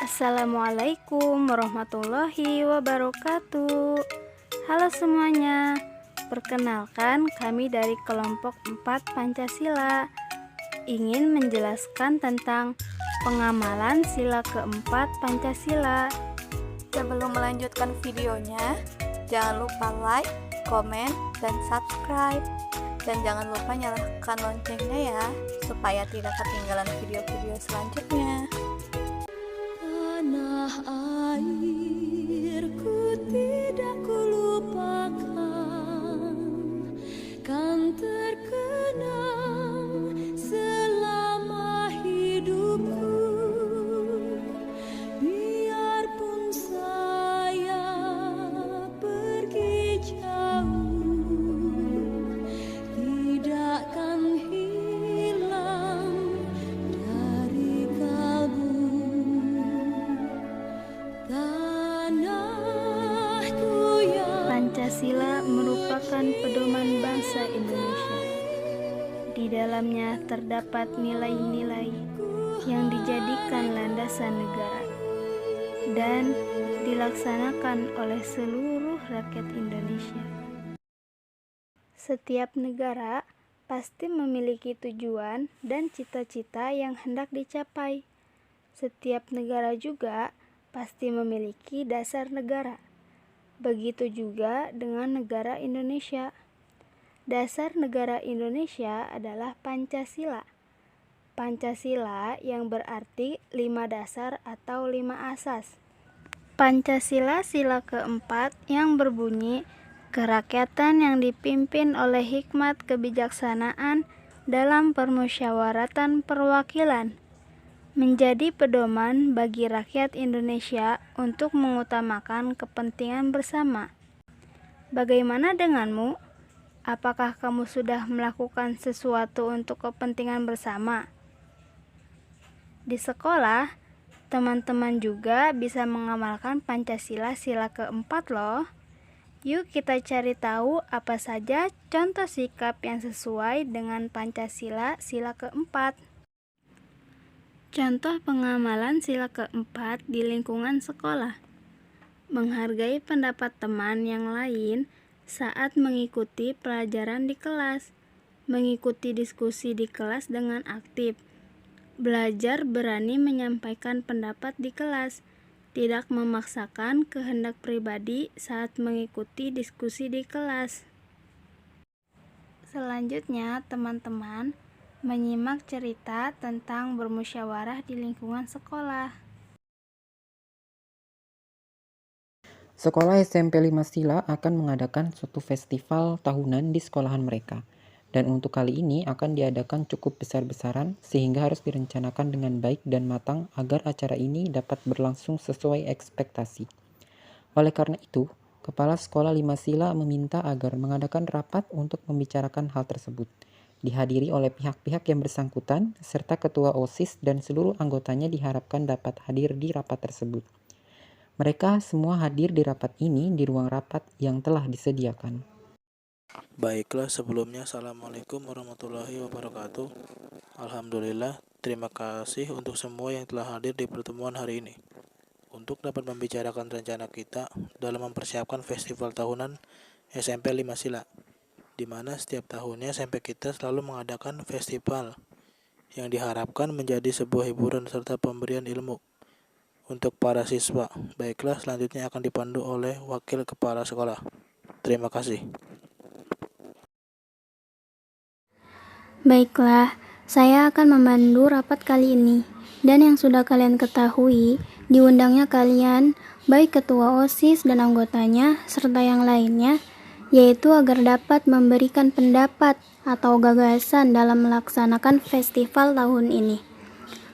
Assalamualaikum warahmatullahi wabarakatuh. Halo semuanya, perkenalkan kami dari kelompok 4 Pancasila ingin menjelaskan tentang pengamalan sila keempat Pancasila. Sebelum melanjutkan videonya, jangan lupa like, komen, dan subscribe. Dan jangan lupa nyalakan loncengnya ya, supaya tidak ketinggalan video-video selanjutnya. Tanah airku tidak kulupakan, kan terkenang selama hidupku. Biarpun saya pergi jauh, tidak akan hilang dari kalbu. Pancasila merupakan pedoman bangsa Indonesia. Di dalamnya terdapat nilai-nilai yang dijadikan landasan negara dan dilaksanakan oleh seluruh rakyat Indonesia. Setiap negara pasti memiliki tujuan dan cita-cita yang hendak dicapai. Setiap negara juga pasti memiliki dasar negara. Begitu juga dengan negara Indonesia. Dasar negara Indonesia adalah Pancasila. Pancasila yang berarti 5 dasar atau 5 asas. Pancasila sila keempat yang berbunyi kerakyatan yang dipimpin oleh hikmat kebijaksanaan dalam permusyawaratan perwakilan, menjadi pedoman bagi rakyat Indonesia untuk mengutamakan kepentingan bersama. Bagaimana denganmu? Apakah kamu sudah melakukan sesuatu untuk kepentingan bersama? Di sekolah, teman-teman juga bisa mengamalkan Pancasila sila keempat loh. Yuk kita cari tahu apa saja contoh sikap yang sesuai dengan Pancasila sila keempat. Contoh pengamalan sila keempat di lingkungan sekolah. Menghargai pendapat teman yang lain saat mengikuti pelajaran di kelas. Mengikuti diskusi di kelas dengan aktif. Belajar berani menyampaikan pendapat di kelas. Tidak memaksakan kehendak pribadi saat mengikuti diskusi di kelas. Selanjutnya, teman-teman menyimak cerita tentang bermusyawarah di lingkungan sekolah. Sekolah SMP 5 Sila akan mengadakan suatu festival tahunan di sekolahan mereka. Dan untuk kali ini akan diadakan cukup besar-besaran sehingga harus direncanakan dengan baik dan matang agar acara ini dapat berlangsung sesuai ekspektasi. Oleh karena itu, Kepala Sekolah 5 Sila meminta agar mengadakan rapat untuk membicarakan hal tersebut. Dihadiri oleh pihak-pihak yang bersangkutan, serta ketua OSIS dan seluruh anggotanya diharapkan dapat hadir di rapat tersebut. Mereka semua hadir di rapat ini di ruang rapat yang telah disediakan. Baiklah, sebelumnya Assalamualaikum warahmatullahi wabarakatuh. Alhamdulillah, terima kasih untuk semua yang telah hadir di pertemuan hari ini untuk dapat membicarakan rencana kita dalam mempersiapkan festival tahunan SMP 5 Sila, di mana setiap tahunnya SMP kita selalu mengadakan festival yang diharapkan menjadi sebuah hiburan serta pemberian ilmu untuk para siswa. Baiklah, selanjutnya akan dipandu oleh Wakil Kepala Sekolah. Terima kasih. Baiklah, saya akan memandu rapat kali ini. Dan yang sudah kalian ketahui, diundangnya kalian, baik ketua OSIS dan anggotanya, serta yang lainnya, yaitu agar dapat memberikan pendapat atau gagasan dalam melaksanakan festival tahun ini,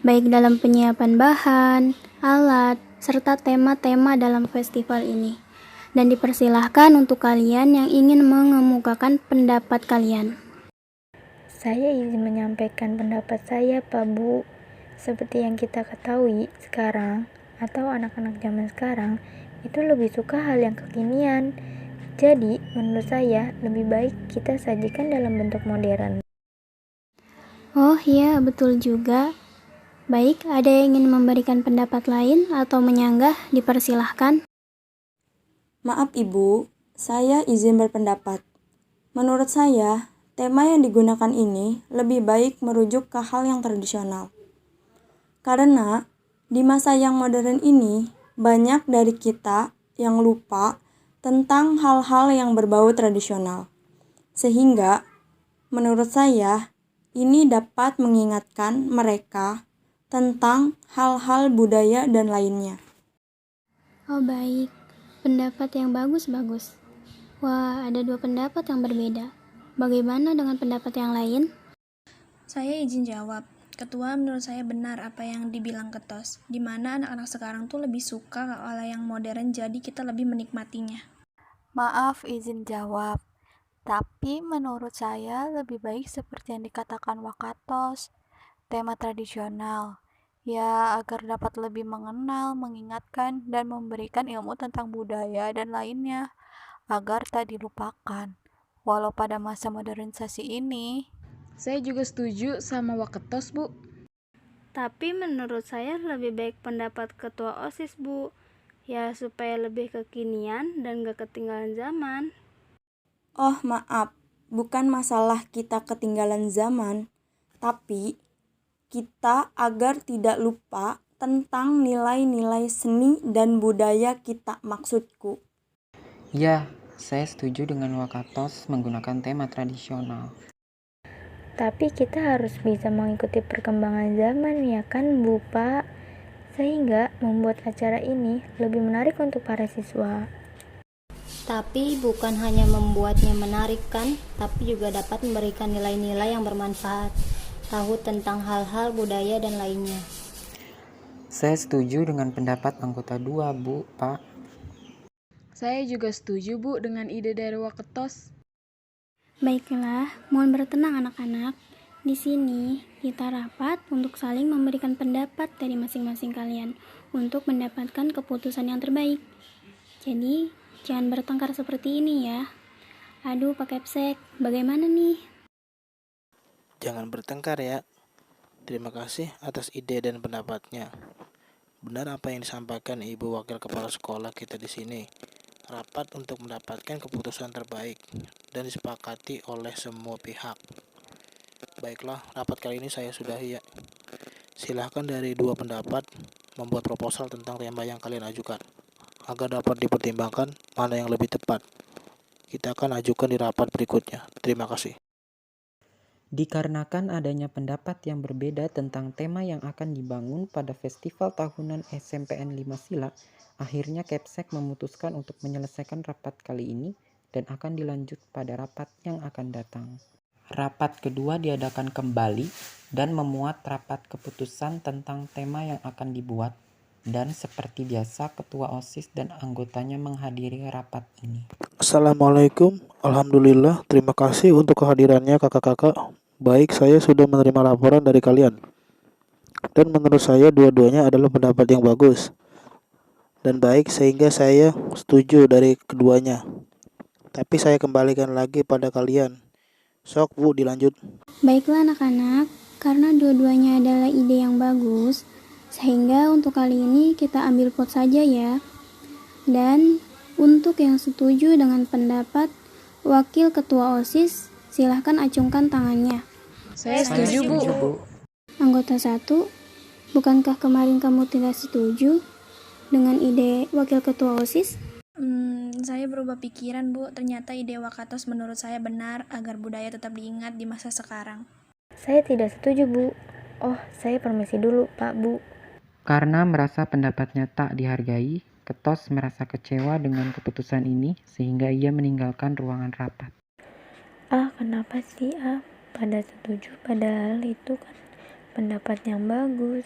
baik dalam penyiapan bahan, alat, serta tema-tema dalam festival ini. Dan dipersilahkan untuk kalian yang ingin mengemukakan pendapat kalian. Saya izin menyampaikan pendapat saya, Pak Bu. Seperti yang kita ketahui sekarang, atau anak-anak zaman sekarang, itu lebih suka hal yang kekinian. Jadi, menurut saya, lebih baik kita sajikan dalam bentuk modern. Oh iya, betul juga. Baik, ada yang ingin memberikan pendapat lain atau menyanggah, dipersilahkan. Maaf Ibu, saya izin berpendapat. Menurut saya, tema yang digunakan ini lebih baik merujuk ke hal yang tradisional. Karena di masa yang modern ini, banyak dari kita yang lupa tentang hal-hal yang berbau tradisional. Sehingga, menurut saya, ini dapat mengingatkan mereka tentang hal-hal budaya dan lainnya. Oh baik, pendapat yang bagus-bagus. Wah, ada 2 pendapat yang berbeda. Bagaimana dengan pendapat yang lain? Saya izin jawab. Ketua, menurut saya benar apa yang dibilang Ketos, di mana anak-anak sekarang tuh lebih suka kalau yang modern, jadi kita lebih menikmatinya. Maaf, izin jawab. Tapi menurut saya lebih baik seperti yang dikatakan Wakatos, tema tradisional. Ya, agar dapat lebih mengenal, mengingatkan, dan memberikan ilmu tentang budaya dan lainnya, agar tak dilupakan. Walau pada masa modernisasi ini, Saya juga setuju sama Waketos, Bu. Tapi menurut saya lebih baik pendapat ketua OSIS, Bu. Ya, supaya lebih kekinian dan gak ketinggalan zaman. Oh maaf, bukan masalah kita ketinggalan zaman, tapi kita agar tidak lupa tentang nilai-nilai seni dan budaya kita maksudku. Ya, saya setuju dengan Wakatos menggunakan tema tradisional. Tapi kita harus bisa mengikuti perkembangan zaman ya kan Bu Pak? Sehingga membuat acara ini lebih menarik untuk para siswa. Tapi bukan hanya membuatnya menarik kan, tapi juga dapat memberikan nilai-nilai yang bermanfaat, tahu tentang hal-hal budaya dan lainnya. Saya setuju dengan pendapat anggota 2, Bu, Pak. Saya juga setuju, Bu, dengan ide dari Waketos. Baiklah, mohon bertenang anak-anak. Di sini kita rapat untuk saling memberikan pendapat dari masing-masing kalian untuk mendapatkan keputusan yang terbaik. Jadi, jangan bertengkar seperti ini ya. Aduh, Pak Kepsek, bagaimana nih? Jangan bertengkar ya. Terima kasih atas ide dan pendapatnya. Benar apa yang disampaikan Ibu Wakil Kepala Sekolah kita di sini. Rapat untuk mendapatkan keputusan terbaik dan disepakati oleh semua pihak. Baiklah, rapat kali ini saya sudahi ya. Silahkan dari 2 pendapat membuat proposal tentang tema yang kalian ajukan, agar dapat dipertimbangkan mana yang lebih tepat. Kita akan ajukan di rapat berikutnya. Terima kasih. Dikarenakan adanya pendapat yang berbeda tentang tema yang akan dibangun pada festival tahunan SMPN 5 Sila, akhirnya Kepsek memutuskan untuk menyelesaikan rapat kali ini dan akan dilanjut pada rapat yang akan datang. Rapat kedua diadakan kembali dan memuat rapat keputusan tentang tema yang akan dibuat, dan seperti biasa Ketua OSIS dan anggotanya menghadiri rapat ini. Assalamualaikum, alhamdulillah, terima kasih untuk kehadirannya kakak-kakak. Baik, saya sudah menerima laporan dari kalian. Dan menurut saya dua-duanya adalah pendapat yang bagus dan baik, sehingga saya setuju dari keduanya. Tapi saya kembalikan lagi pada kalian. Sok Bu, dilanjut. Baiklah anak-anak, karena dua-duanya adalah ide yang bagus, sehingga untuk kali ini kita ambil vote saja ya. Dan untuk yang setuju dengan pendapat Wakil Ketua OSIS, silahkan acungkan tangannya. Saya setuju, Bu. Anggota 1, bukankah kemarin kamu tidak setuju dengan ide Wakil Ketua OSIS? Saya berubah pikiran, Bu. Ternyata ide Wakatos menurut saya benar agar budaya tetap diingat di masa sekarang. Saya tidak setuju, Bu. Oh, saya permisi dulu, Pak, Bu. Karena merasa pendapatnya tak dihargai, Ketos merasa kecewa dengan keputusan ini sehingga ia meninggalkan ruangan rapat. Kenapa sih, pada setuju, padahal itu kan pendapat yang bagus,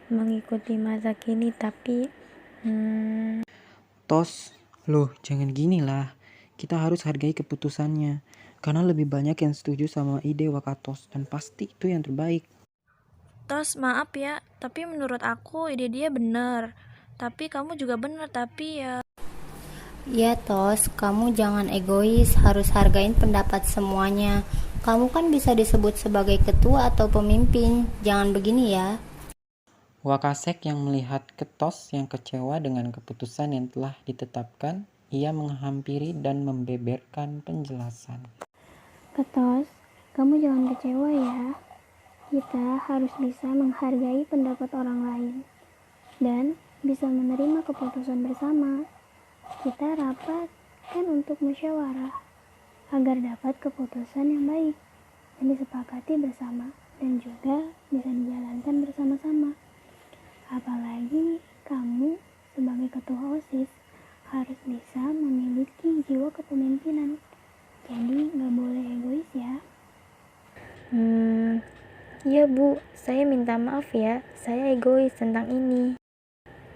mengikuti masa kini, tapi Tos, loh jangan gini lah. Kita harus hargai keputusannya. Karena lebih banyak yang setuju sama ide Wakatos dan pasti itu yang terbaik. Tos, maaf ya, tapi menurut aku ide dia benar. Tapi kamu juga benar, tapi ya... Ya Tos, kamu jangan egois, harus hargain pendapat semuanya. Kamu kan bisa disebut sebagai ketua atau pemimpin, jangan begini ya. Wakasek yang melihat Ketos yang kecewa dengan keputusan yang telah ditetapkan, ia menghampiri dan membeberkan penjelasan. Ketos, kamu jangan kecewa ya. Kita harus bisa menghargai pendapat orang lain dan bisa menerima keputusan bersama. Kita rapat kan untuk musyawarah agar dapat keputusan yang baik dan disepakati bersama dan juga bisa dijalankan bersama-sama. Apalagi kamu sebagai ketua OSIS harus bisa memiliki jiwa kepemimpinan. Jadi nggak boleh egois ya. Iya Bu, saya minta maaf ya, saya egois tentang ini.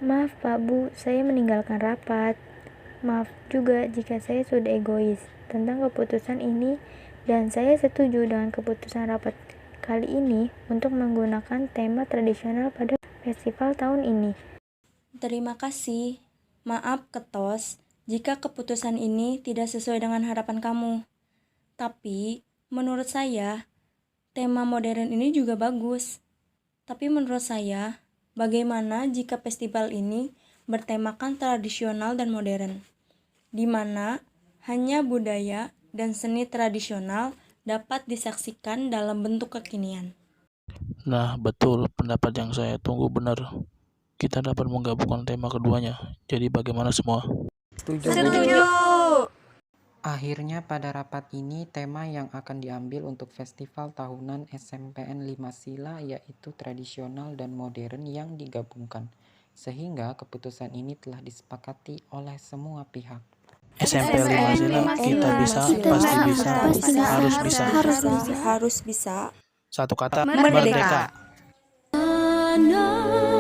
Maaf Pak Bu, saya meninggalkan rapat. Maaf juga jika saya sudah egois tentang keputusan ini dan saya setuju dengan keputusan rapat kali ini untuk menggunakan tema tradisional pada festival tahun ini. Terima kasih. Maaf Ketos, jika keputusan ini tidak sesuai dengan harapan kamu. Tapi, menurut saya, tema modern ini juga bagus. Tapi menurut saya, bagaimana jika festival ini bertemakan tradisional dan modern, di mana hanya budaya dan seni tradisional dapat disaksikan dalam bentuk kekinian. Nah, betul pendapat yang saya tunggu benar. Kita dapat menggabungkan tema keduanya. Jadi bagaimana semua? Setuju. Akhirnya pada rapat ini tema yang akan diambil untuk festival tahunan SMPN 5 Sila yaitu tradisional dan modern yang digabungkan. Sehingga keputusan ini telah disepakati oleh semua pihak. SMP 5 Sila, kita bisa, pasti bisa, harus bisa. Harus bisa. Satu kata, Merdeka. merdeka.